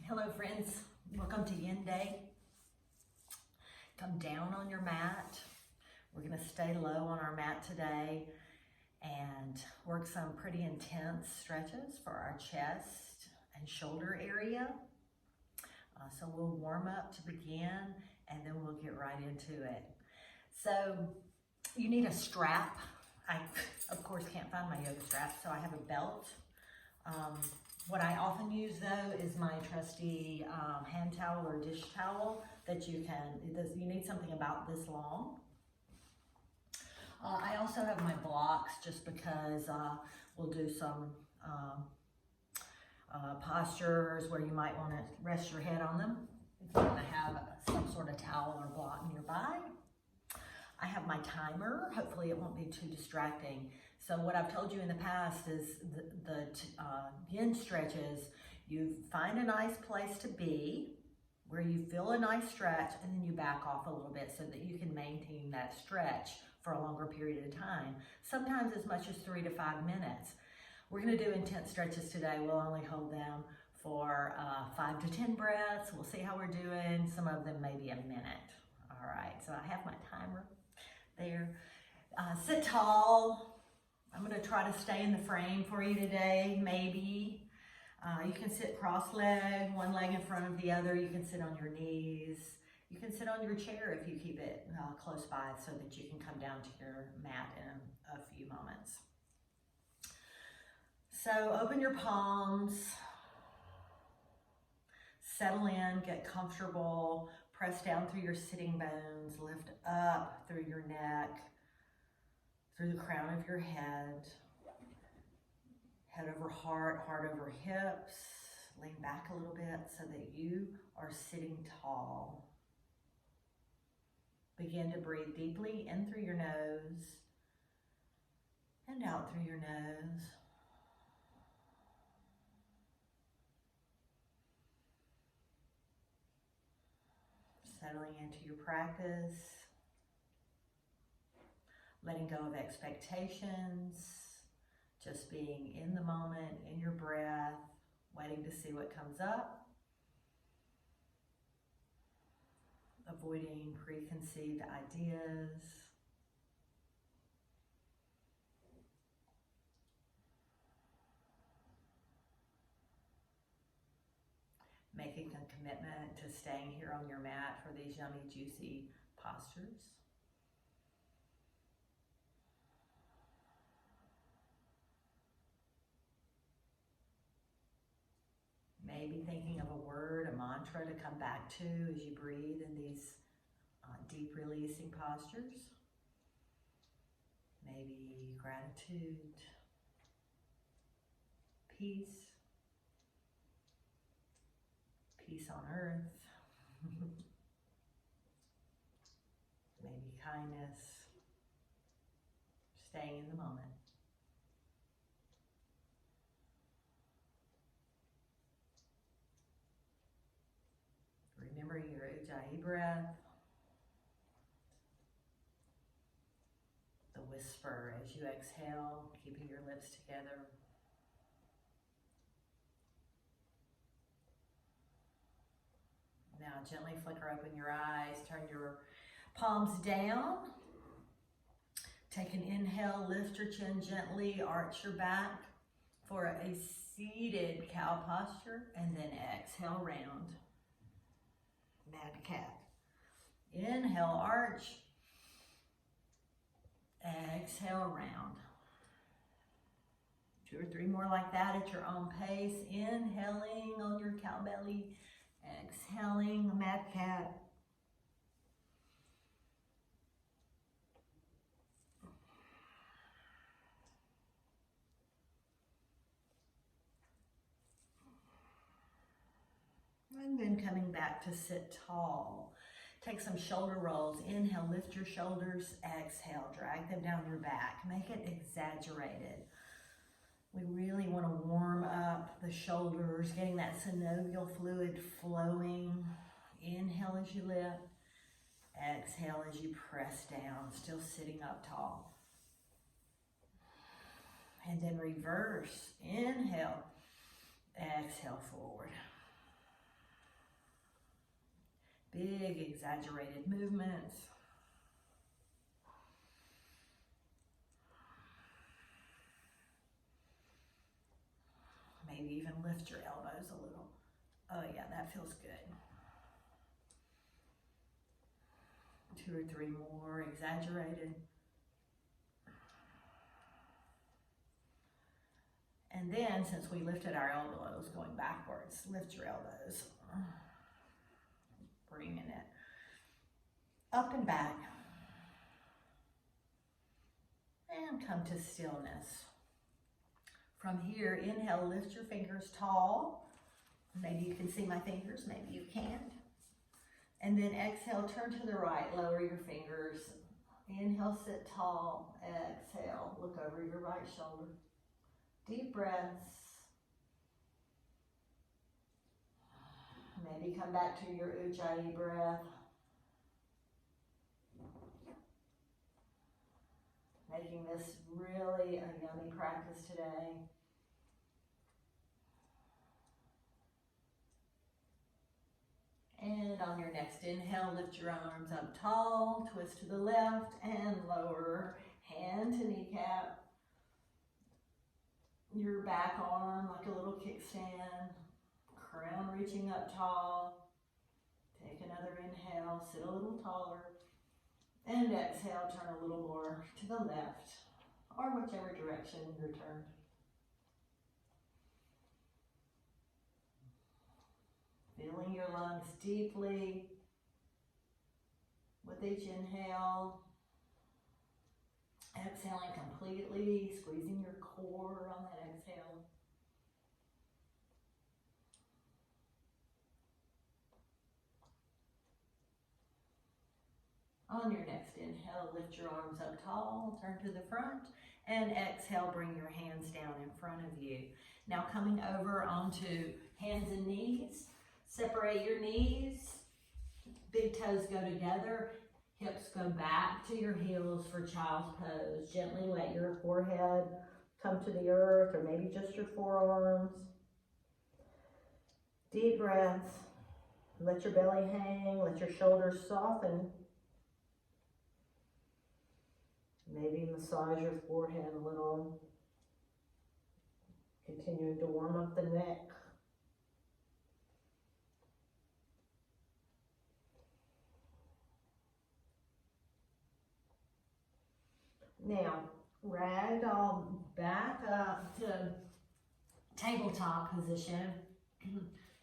Hello friends, welcome to Yin Day. Come down on your mat. We're going to stay low on our mat today and work some pretty intense stretches for our chest and shoulder area. So we'll warm up to begin and then we'll get right into it. So you need a strap. I, of course, can't find my yoga strap, so I have a belt. What I often use though is my trusty hand towel or dish towel that you need something about this long. I also have my blocks just because we'll do some postures where you might want to rest your head on them if you want to have some sort of towel or block nearby. I have my timer. Hopefully it won't be too distracting. So what I've told you in the past is the yin stretches, you find a nice place to be where you feel a nice stretch and then you back off a little bit so that you can maintain that stretch for a longer period of time, sometimes as much as 3 to 5 minutes. We're going to do intense stretches today. We'll only hold them for 5 to 10 breaths. We'll see how we're doing. Some of them maybe a minute. All right, so I have my timer there. Sit tall. I'm going to try to stay in the frame for you today, maybe. You can sit cross-legged, one leg in front of the other. You can sit on your knees. You can sit on your chair if you keep it close by so that you can come down to your mat in a few moments. So open your palms, settle in, get comfortable, press down through your sitting bones, lift up through your neck, through the crown of your head, head over heart, heart over hips. Lean back a little bit so that you are sitting tall. Begin to breathe deeply in through your nose and out through your nose. Settling into your practice. Letting go of expectations, just being in the moment, in your breath, waiting to see what comes up. Avoiding preconceived ideas. Making a commitment to staying here on your mat for these yummy, juicy postures. Maybe thinking of a word, a mantra to come back to as you breathe in these deep releasing postures. Maybe gratitude, peace, peace on earth, maybe kindness, staying in the moment. Remember your Ujjayi breath, the whisper as you exhale, keeping your lips together. Now gently flicker open your eyes, turn your palms down. Take an inhale, lift your chin gently, arch your back for a seated cow posture, and then exhale, round. Mad cat. Inhale, arch. Exhale, round. 2 or 3 more like that at your own pace. Inhaling on your cow belly. Exhaling, mad cat. And then coming back to sit tall. Take some shoulder rolls. Inhale, lift your shoulders. Exhale, drag them down your back. Make it exaggerated. We really want to warm up the shoulders, getting that synovial fluid flowing. Inhale as you lift. Exhale as you press down, still sitting up tall. And then reverse. Inhale. Exhale forward. big exaggerated movements. Maybe even lift your elbows a little. Oh yeah, that feels good. 2 or 3 more, exaggerated. And then, since we lifted our elbows, going backwards, lift your elbows. Bringing it up and back. And come to stillness. From here, inhale, lift your fingers tall. Maybe you can see my fingers, maybe you can't. And then exhale, turn to the right, lower your fingers. Inhale, sit tall. Exhale, look over your right shoulder. Deep breaths. Maybe come back to your Ujjayi breath. Making this really a yummy practice today. And on your next inhale, lift your arms up tall, twist to the left and lower, hand to kneecap. Your back arm like a little kickstand, crown reaching up tall. Take another inhale, sit a little taller. And exhale, turn a little more to the left or whichever direction you're turned. Filling your lungs deeply with each inhale. Exhaling completely, squeezing your core on that exhale. On your next inhale, lift your arms up tall, turn to the front, and exhale, bring your hands down in front of you. Now coming over onto hands and knees. Separate your knees, big toes go together, hips go back to your heels for child's pose. Gently let your forehead come to the earth, or maybe just your forearms. Deep breaths. Let your belly hang, let your shoulders soften. Maybe massage your forehead a little. Continuing to warm up the neck. Now, ragdoll back up to tabletop position.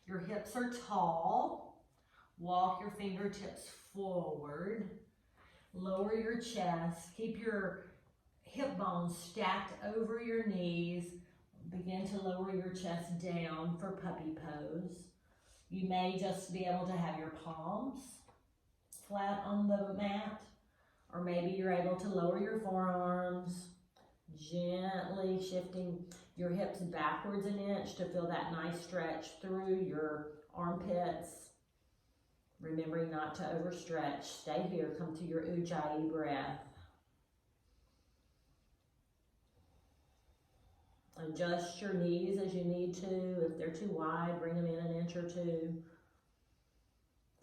Your hips are tall. Walk your fingertips forward. Lower your chest. Keep your hip bones stacked over your knees. Begin to lower your chest down for puppy pose. You may just be able to have your palms flat on the mat. Or maybe you're able to lower your forearms, gently shifting your hips backwards an inch to feel that nice stretch through your armpits. Remembering not to overstretch. Stay here, come to your Ujjayi breath. Adjust your knees as you need to. If they're too wide, bring them in an inch or two.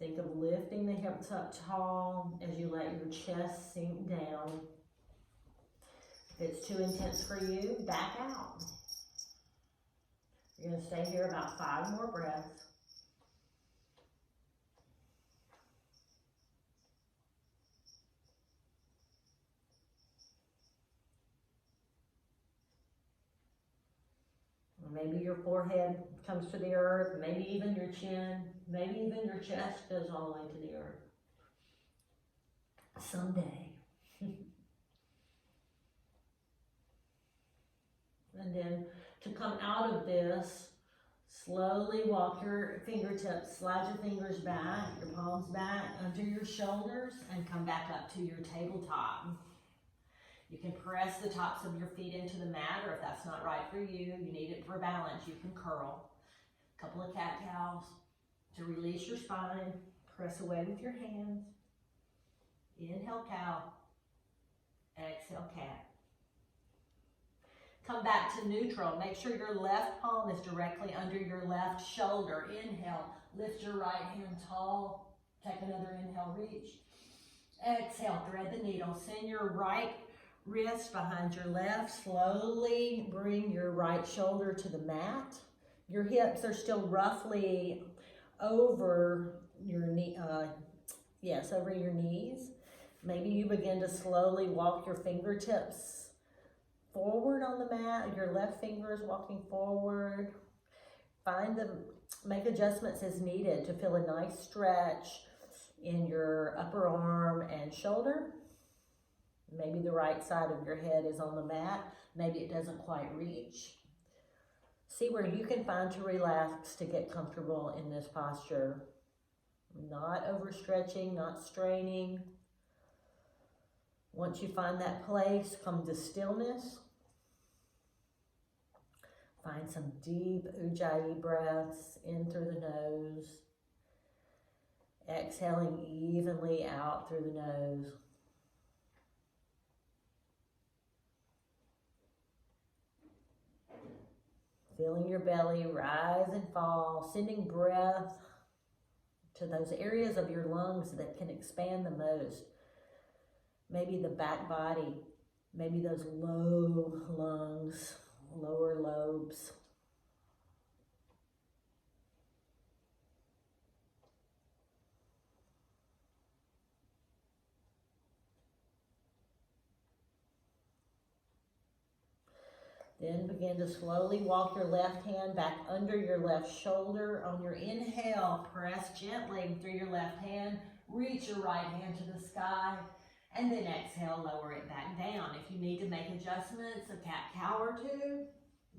Think of lifting the hips up tall as you let your chest sink down. If it's too intense for you, back out. You're going to stay here about 5 more breaths. Maybe your forehead comes to the earth, maybe even your chin, maybe even your chest goes all the way to the earth. Someday. And then to come out of this, slowly walk your fingertips, slide your fingers back, your palms back under your shoulders, and come back up to your tabletop. You can press the tops of your feet into the mat, or if that's not right for you, you need it for balance, you can curl. A couple of cat-cows to release your spine. Press away with your hands. Inhale, cow. Exhale, cat. Come back to neutral. Make sure your left palm is directly under your left shoulder. Inhale, lift your right hand tall. Take another inhale, reach. Exhale, thread the needle. Send your right wrist behind your left. Slowly bring your right shoulder to the mat. Your hips are still roughly over your knee, over your knees. Maybe you begin to slowly walk your fingertips forward on the mat. Your left finger is walking forward. Make adjustments as needed to feel a nice stretch in your upper arm and shoulder. Maybe the right side of your head is on the mat. Maybe it doesn't quite reach. See where you can find to relax to get comfortable in this posture. Not overstretching, not straining. Once you find that place, come to stillness. Find some deep ujjayi breaths in through the nose. Exhaling evenly out through the nose. Feeling your belly rise and fall, sending breath to those areas of your lungs that can expand the most. Maybe the back body, maybe those low lungs, lower lobes. Then begin to slowly walk your left hand back under your left shoulder. On your inhale, press gently through your left hand. Reach your right hand to the sky. And then exhale, lower it back down. If you need to make adjustments, a cat-cow or two,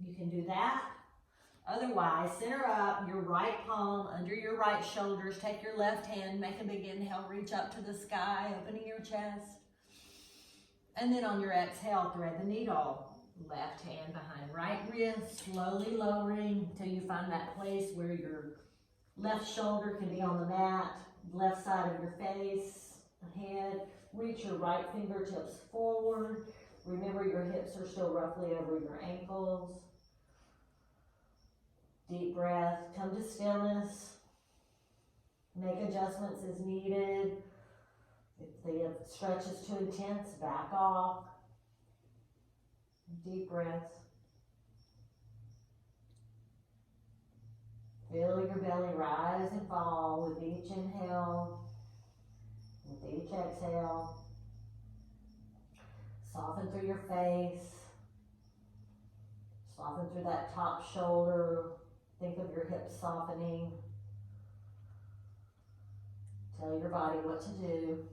you can do that. Otherwise, center up your right palm under your right shoulders. Take your left hand, make a big inhale, reach up to the sky, opening your chest. And then on your exhale, thread the needle. Left hand behind right wrist, slowly lowering until you find that place where your left shoulder can be on the mat, left side of your face, head. Reach your right fingertips forward. Remember your hips are still roughly over your ankles. Deep breath, come to stillness. Make adjustments as needed. If the stretch is too intense, back off. Deep breaths. Feel your belly rise and fall with each inhale, with each exhale. Soften through your face. Soften through that top shoulder. Think of your hips softening. Tell your body what to do.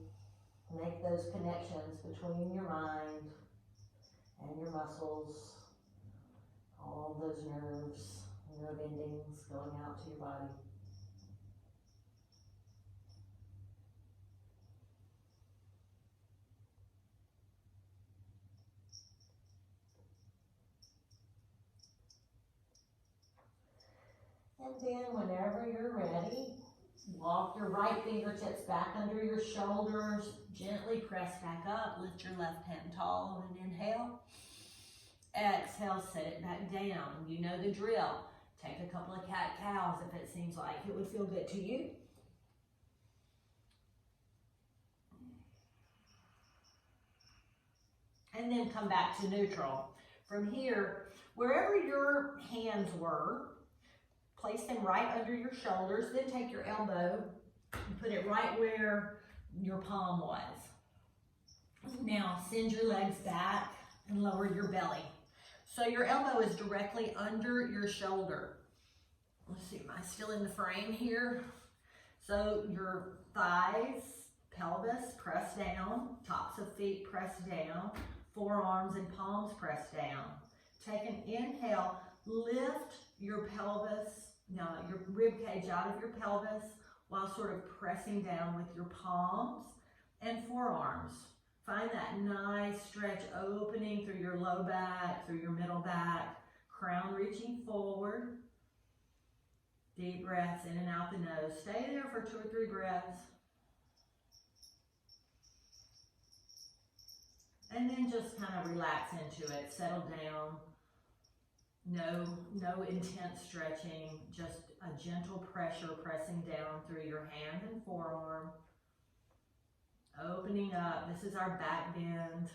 Make those connections between your mind and your muscles, all those nerves, nerve endings going out to your body. And then whenever you're ready, walk your right fingertips back under your shoulders. Gently press back up. Lift your left hand tall on an inhale. Exhale, set it back down. You know the drill. Take a couple of cat-cows if it seems like it would feel good to you. And then come back to neutral. From here, wherever your hands were, place them right under your shoulders. Then take your elbow and put it right where your palm was. Now send your legs back and lower your belly. So your elbow is directly under your shoulder. Let's see, am I still in the frame here? So your thighs, pelvis press down, tops of feet press down, forearms and palms press down. Take an inhale, lift your pelvis, your rib cage out of your pelvis while sort of pressing down with your palms and forearms. Find that nice stretch opening through your low back, through your middle back, crown reaching forward. Deep breaths in and out the nose. Stay there for 2 or 3 breaths. And then just kind of relax into it, settle down. No intense stretching, just a gentle pressure pressing down through your hand and forearm. Opening up, this is our back bend.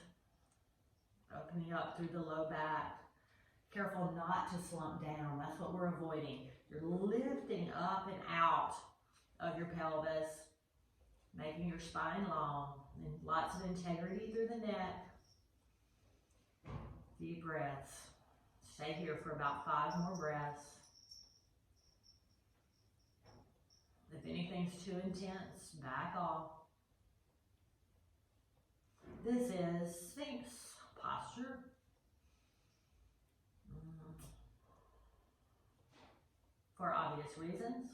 Opening up through the low back. Careful not to slump down, that's what we're avoiding. You're lifting up and out of your pelvis, making your spine long, and lots of integrity through the neck. Deep breaths. Stay here for about 5 more breaths. If anything's too intense, back off. This is Sphinx posture. For obvious reasons.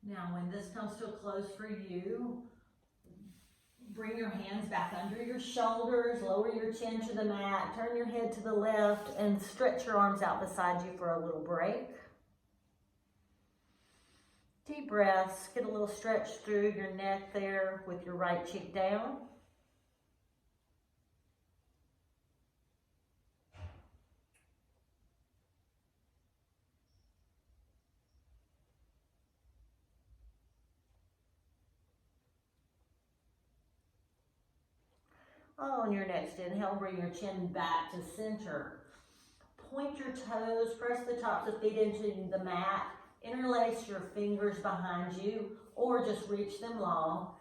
Now, when this comes to a close for you, bring your hands back under your shoulders, lower your chin to the mat, turn your head to the left, and stretch your arms out beside you for a little break. Deep breaths, get a little stretch through your neck there with your right cheek down. On your next inhale, bring your chin back to center. Point your toes, press the tops of feet into the mat, interlace your fingers behind you, or just reach them long.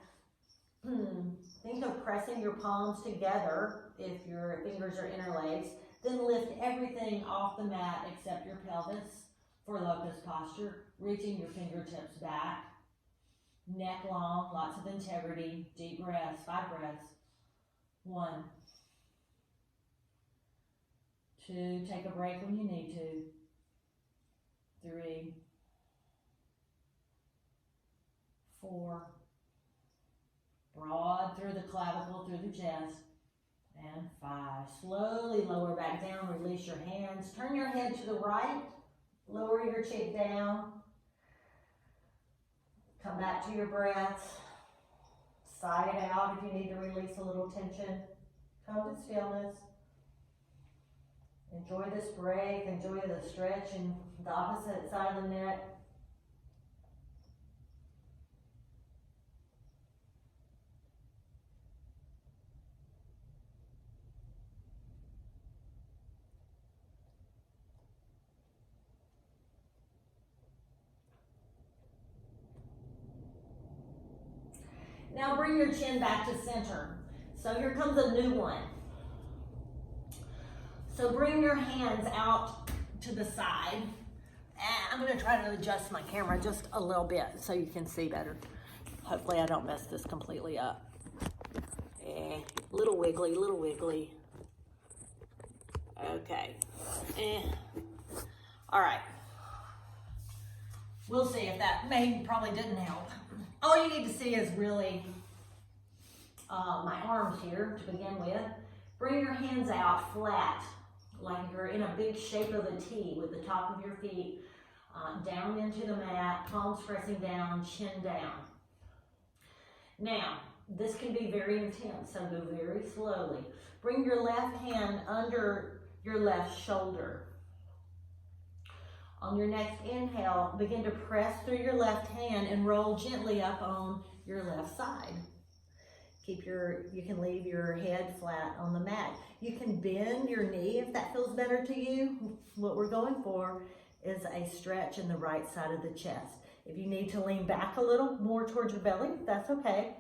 Think of pressing your palms together if your fingers are interlaced. Then lift everything off the mat except your pelvis for locust posture, reaching your fingertips back. Neck long, lots of integrity, deep breaths, 5 breaths. 1, 2, take a break when you need to. 3, 4, broad through the clavicle, through the chest. And 5, slowly lower back down, release your hands. Turn your head to the right, lower your cheek down. Come back to your breath. Sigh it out if you need to release a little tension. Come to stillness. Enjoy this break. Enjoy the stretch and the opposite side of the neck. Now bring your chin back to center. So here comes a new one. So bring your hands out to the side. And I'm going to try to adjust my camera just a little bit so you can see better. Hopefully I don't mess this completely up. Little wiggly, little wiggly. Okay. All right. We'll see if that probably didn't help. All you need to see is really my arms here to begin with. Bring your hands out flat, like you're in a big shape of a T with the top of your feet down into the mat, palms pressing down, chin down. Now, this can be very intense, so go very slowly. Bring your left hand under your left shoulder. On your next inhale, begin to press through your left hand and roll gently up on your left side. You can leave your head flat on the mat. You can bend your knee if that feels better to you. What we're going for is a stretch in the right side of the chest. If you need to lean back a little more towards your belly, that's okay.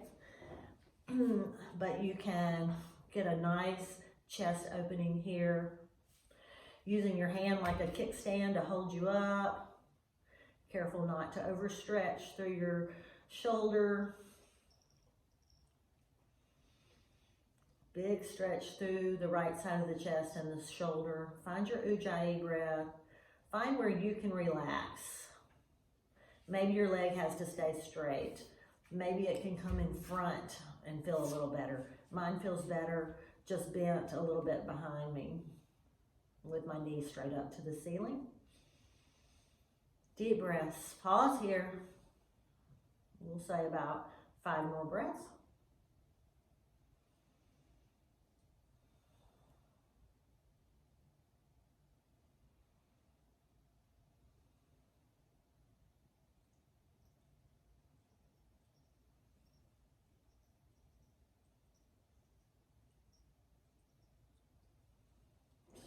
But you can get a nice chest opening here. Using your hand like a kickstand to hold you up. Careful not to overstretch through your shoulder. Big stretch through the right side of the chest and the shoulder. Find your Ujjayi breath. Find where you can relax. Maybe your leg has to stay straight. Maybe it can come in front and feel a little better. Mine feels better, just bent a little bit behind me. with my knees straight up to the ceiling. Deep breaths. Pause here. We'll say about 5 more breaths.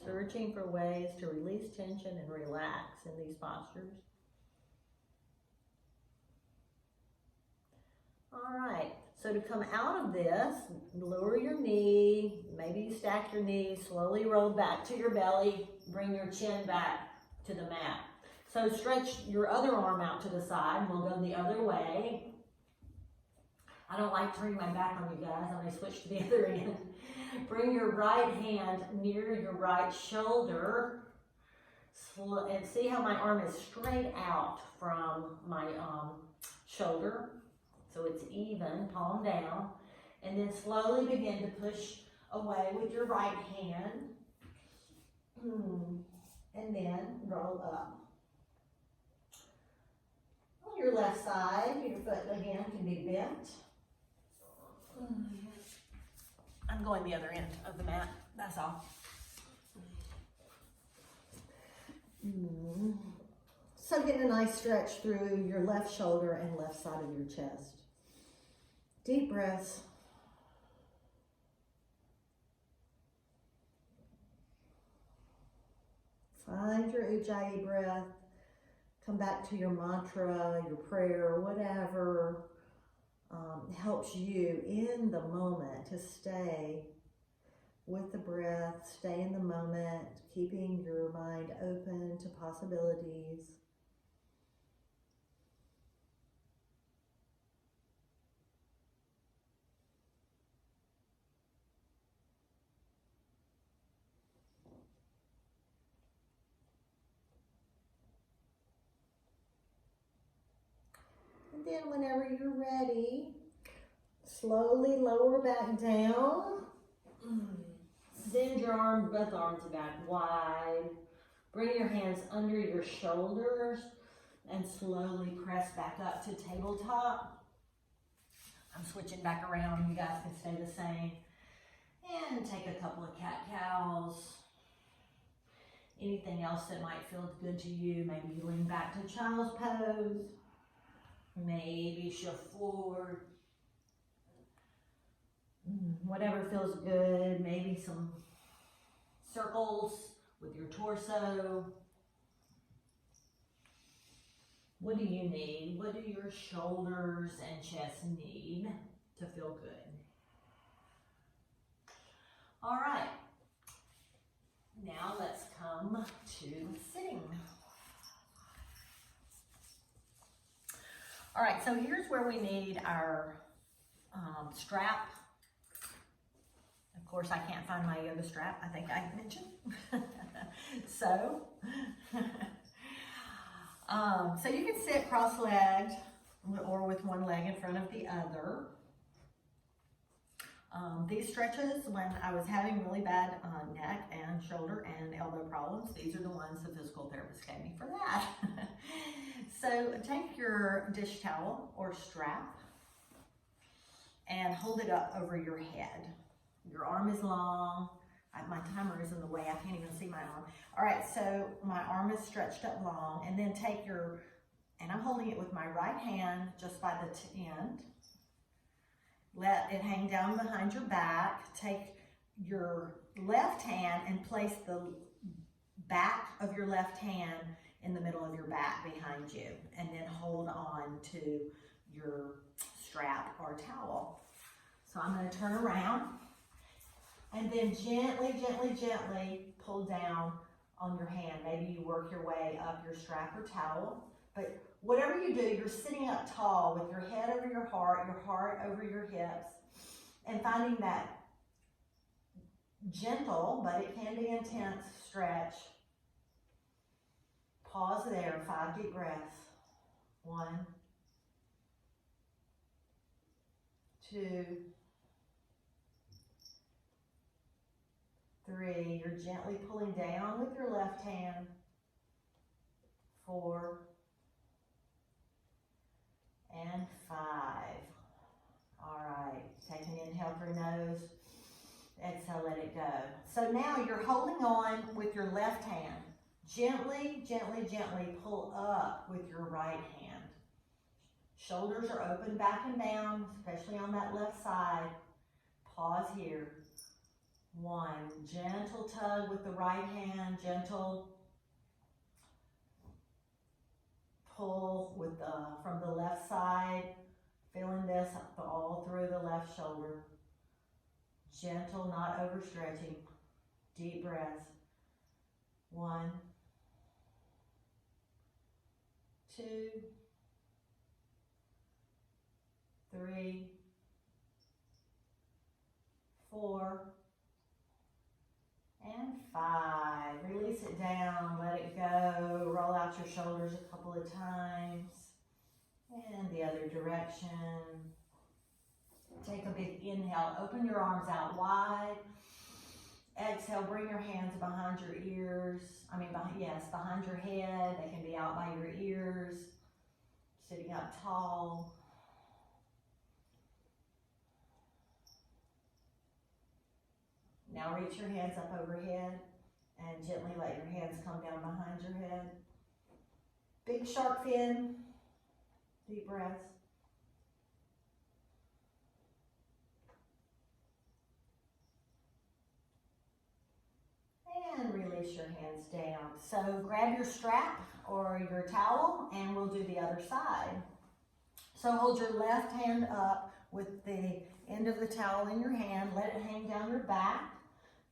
Searching for ways to release tension and relax in these postures. All right, so to come out of this, lower your knee, maybe you stack your knees, slowly roll back to your belly, bring your chin back to the mat. So stretch your other arm out to the side, we'll go the other way. I don't like turning my back on you guys, I'm gonna switch to the other end. Bring your right hand near your right shoulder, and see how my arm is straight out from my shoulder. So it's even, palm down. And then slowly begin to push away with your right hand. And then roll up. On your left side, your foot again can be bent. I'm going the other end of the mat, that's all. So get a nice stretch through your left shoulder and left side of your chest. Deep breaths. Find your Ujjayi breath. Come back to your mantra, your prayer, whatever helps you in the moment to stay with the breath, stay in the moment, keeping your mind open to possibilities. And then whenever you're ready, slowly lower back down. Bend your arms, both arms back wide. Bring your hands under your shoulders and slowly press back up to tabletop. I'm switching back around, you guys can stay the same. And take a couple of cat-cows. Anything else that might feel good to you, maybe you lean back to child's pose. Maybe shift forward. Whatever feels good, maybe some circles with your torso. What do you need? What do your shoulders and chest need to feel good? All right, now let's come to sitting. All right, so here's where we need our strap. Of course, I can't find my yoga strap, I think I mentioned. So you can sit cross-legged or with one leg in front of the other. These stretches, when I was having really bad neck and shoulder and elbow problems, these are the ones the physical therapist gave me for that. So take your dish towel or strap and hold it up over your head. Your arm is long. My timer is in the way. I can't even see my arm. All right, so my arm is stretched up long, and then take your, and I'm holding it with my right hand just by the end. Let it hang down behind your back. Take your left hand and place the back of your left hand in the middle of your back behind you, and then hold on to your strap or towel. So I'm going to turn around and then gently, gently, gently pull down on your hand. Maybe you work your way up your strap or towel, but whatever you do, you're sitting up tall with your head over your heart over your hips, and finding that gentle, but it can be intense stretch. Pause there, 5 deep breaths. 1, 2, 3. You're gently pulling down with your left hand. 4. And 5. All right, take an inhale through nose. Exhale, let it go. So now you're holding on with your left hand. Gently, gently, gently pull up with your right hand. Shoulders are open back and down, especially on that left side. Pause here. 1. Gentle tug with the right hand. Gentle pull with from the left side. Feeling this all through the left shoulder. Gentle, not overstretching. Deep breaths. 1, 2, 3, 4, and 5. Release it down, let it go. Roll out your shoulders a couple of times. And the other direction. Take a big inhale, open your arms out wide. Exhale, bring your hands behind your ears. Behind your head. They can be out by your ears. Sitting up tall. Now reach your hands up overhead and gently let your hands come down behind your head. Big shark fin. Deep breaths. And release your hands down. So grab your strap or your towel and we'll do the other side. So hold your left hand up with the end of the towel in your hand. Let it hang down your back.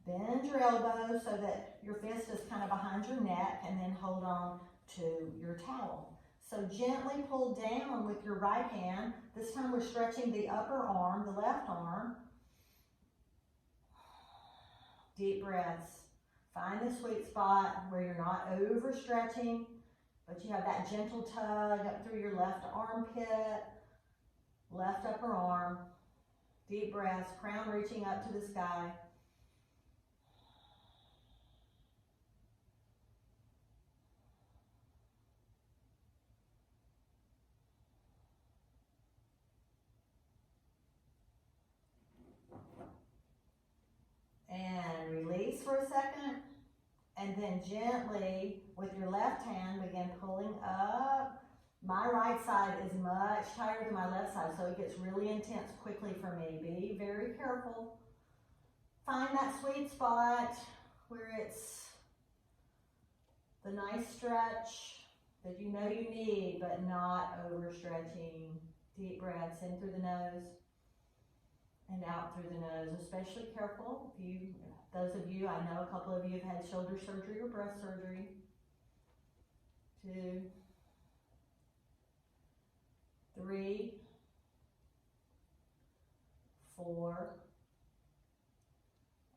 Bend your elbow so that your fist is kind of behind your neck and then hold on to your towel. So gently pull down with your right hand. This time we're stretching the upper arm, the left arm. Deep breaths. Find the sweet spot where you're not overstretching, but you have that gentle tug up through your left armpit, left upper arm. Deep breaths, crown reaching up to the sky. And release for a second. And then gently, with your left hand, begin pulling up. My right side is much tighter than my left side, so it gets really intense quickly for me. Be very careful. Find that sweet spot where it's the nice stretch that you know you need, but not overstretching. Deep breaths in through the nose and out through the nose. Especially careful those of you, I know a couple of you have had shoulder surgery or breast surgery. 2, 3, 4,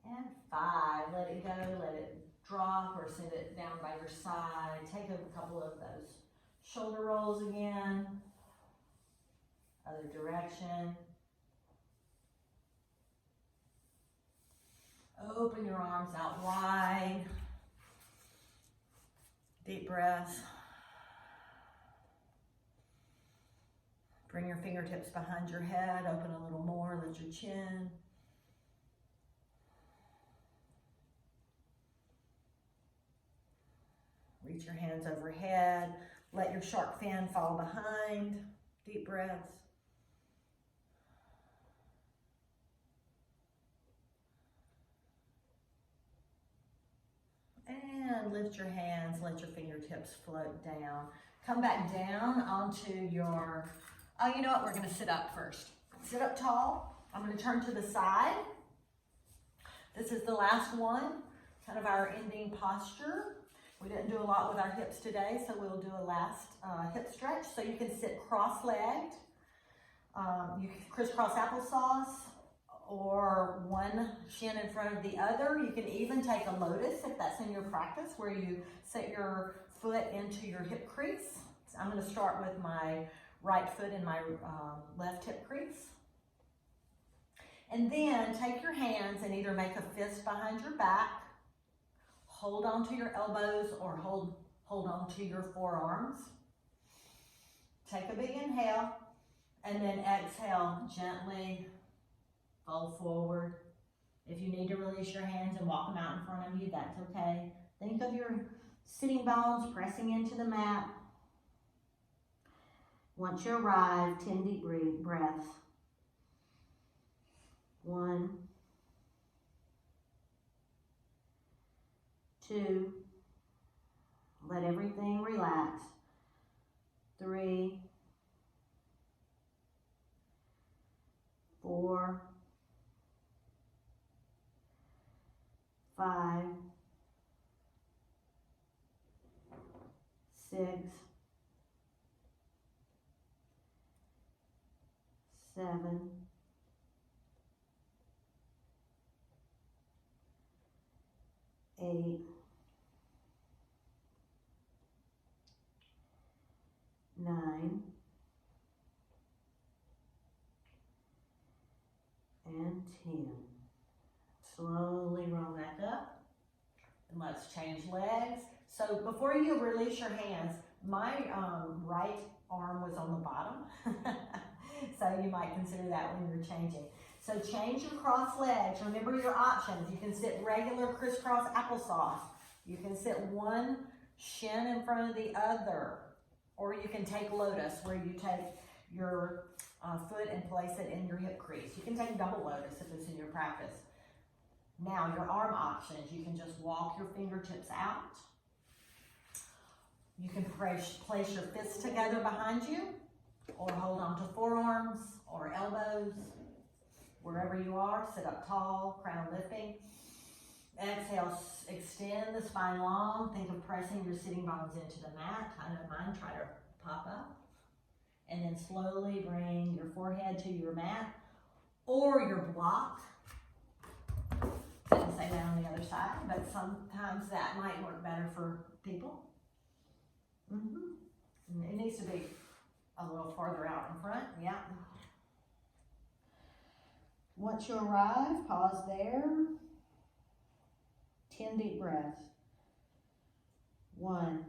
and 5. Let it go, let it drop or send it down by your side. Take a couple of those shoulder rolls again. Other direction. Open your arms out wide. Deep breaths. Bring your fingertips behind your head. Open a little more. Lift your chin. Reach your hands overhead. Let your shark fin fall behind. Deep breaths. And lift your hands, let your fingertips float down. Come back down onto your, you know what, we're gonna sit up first. Sit up tall. I'm gonna turn to the side. This is the last one, kind of our ending posture. We didn't do a lot with our hips today, so we'll do a last hip stretch. So you can sit cross-legged. You can crisscross applesauce, or one shin in front of the other. You can even take a lotus if that's in your practice, where you set your foot into your hip crease. So I'm going to start with my right foot in my left hip crease. And then take your hands and either make a fist behind your back, hold on to your elbows, or hold on to your forearms. Take a big inhale, and then exhale, gently fold forward. If you need to release your hands and walk them out in front of you, that's okay. Think of your sitting bones pressing into the mat. Once you arrive, 10 deep breaths. 1, 2, let everything relax. 3, 4, 5, 6, 7, 8, 9, and 10. Slowly roll back up, and let's change legs. So before you release your hands, my right arm was on the bottom, so you might consider that when you're changing. So change your cross legs. Remember your options. You can sit regular crisscross applesauce. You can sit one shin in front of the other, or you can take lotus, where you take your foot and place it in your hip crease. You can take double lotus if it's in your practice. Now, your arm options, you can just walk your fingertips out. You can place your fists together behind you, or hold on to forearms or elbows. Wherever you are, sit up tall, crown lifting. Exhale, extend the spine long. Think of pressing your sitting bones into the mat. I know mine, try to pop up. And then slowly bring your forehead to your mat or your block. Didn't say that on the other side, but sometimes that might work better for people. It needs to be a little farther out in front, yeah. Once you arrive, pause there. 10 deep breaths. 1,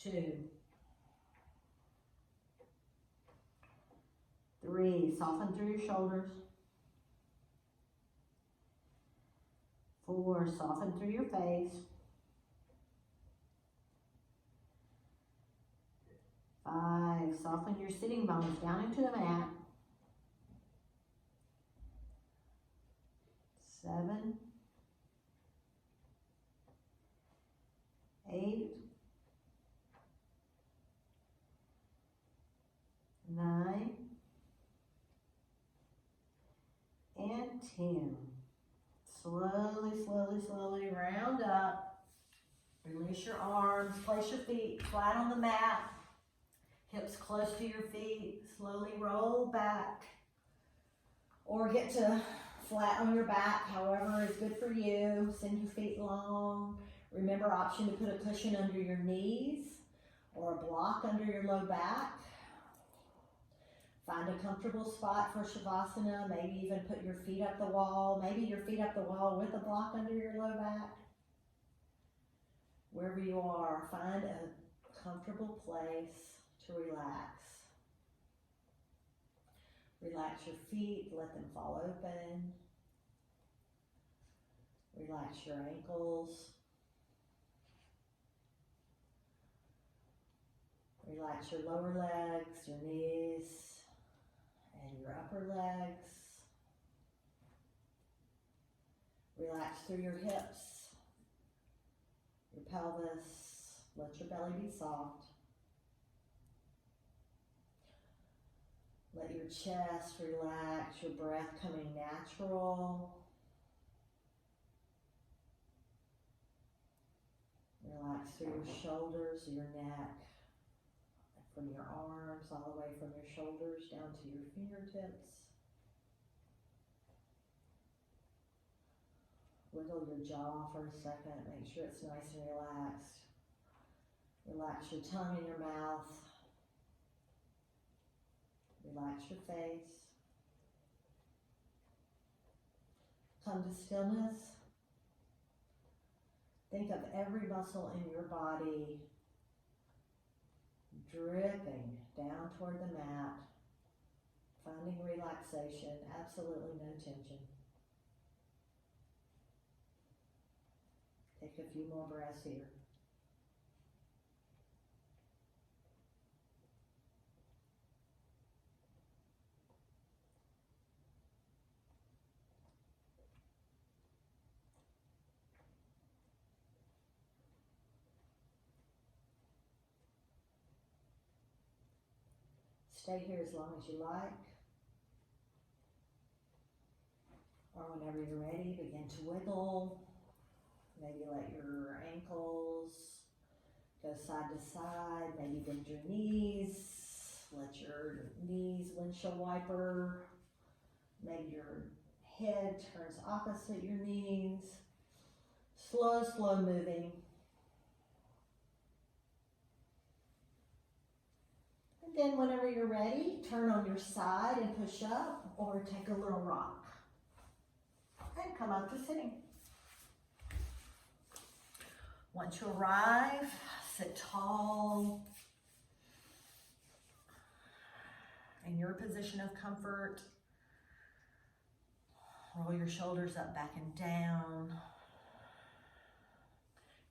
2, 3, soften through your shoulders. 4, soften through your face. 5, soften your sitting bones down into the mat. 7, 8, 9, and 10. Slowly, slowly, slowly round up. Release your arms. Place your feet flat on the mat. Hips close to your feet. Slowly roll back. Or get to flat on your back, however is good for you. Send your feet long. Remember, option to put a cushion under your knees or a block under your low back. Find a comfortable spot for Savasana. Maybe even put your feet up the wall. Maybe your feet up the wall with a block under your low back. Wherever you are, find a comfortable place to relax. Relax your feet, let them fall open. Relax your ankles. Relax your lower legs, your knees, and your upper legs. Relax through your hips, your pelvis. Let your belly be soft. Let your chest relax, your breath coming natural. Relax through your shoulders, your neck, from your arms, all the way from your shoulders down to your fingertips. Wiggle your jaw for a second, make sure it's nice and relaxed. Relax your tongue in your mouth. Relax your face. Come to stillness. Think of every muscle in your body dripping down toward the mat, finding relaxation, absolutely no tension. Take a few more breaths here. Stay here as long as you like. Or whenever you're ready, begin to wiggle. Maybe let your ankles go side to side. Maybe bend your knees. Let your knees windshield wiper. Maybe your head turns opposite your knees. Slow, slow moving. And then whenever you're ready, turn on your side and push up or take a little rock. And come out to sitting. Once you arrive, sit tall in your position of comfort. Roll your shoulders up, back, and down.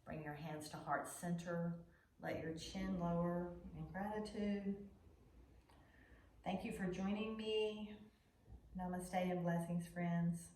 Bring your hands to heart center. Let your chin lower in gratitude. Thank you for joining me. Namaste and blessings, friends.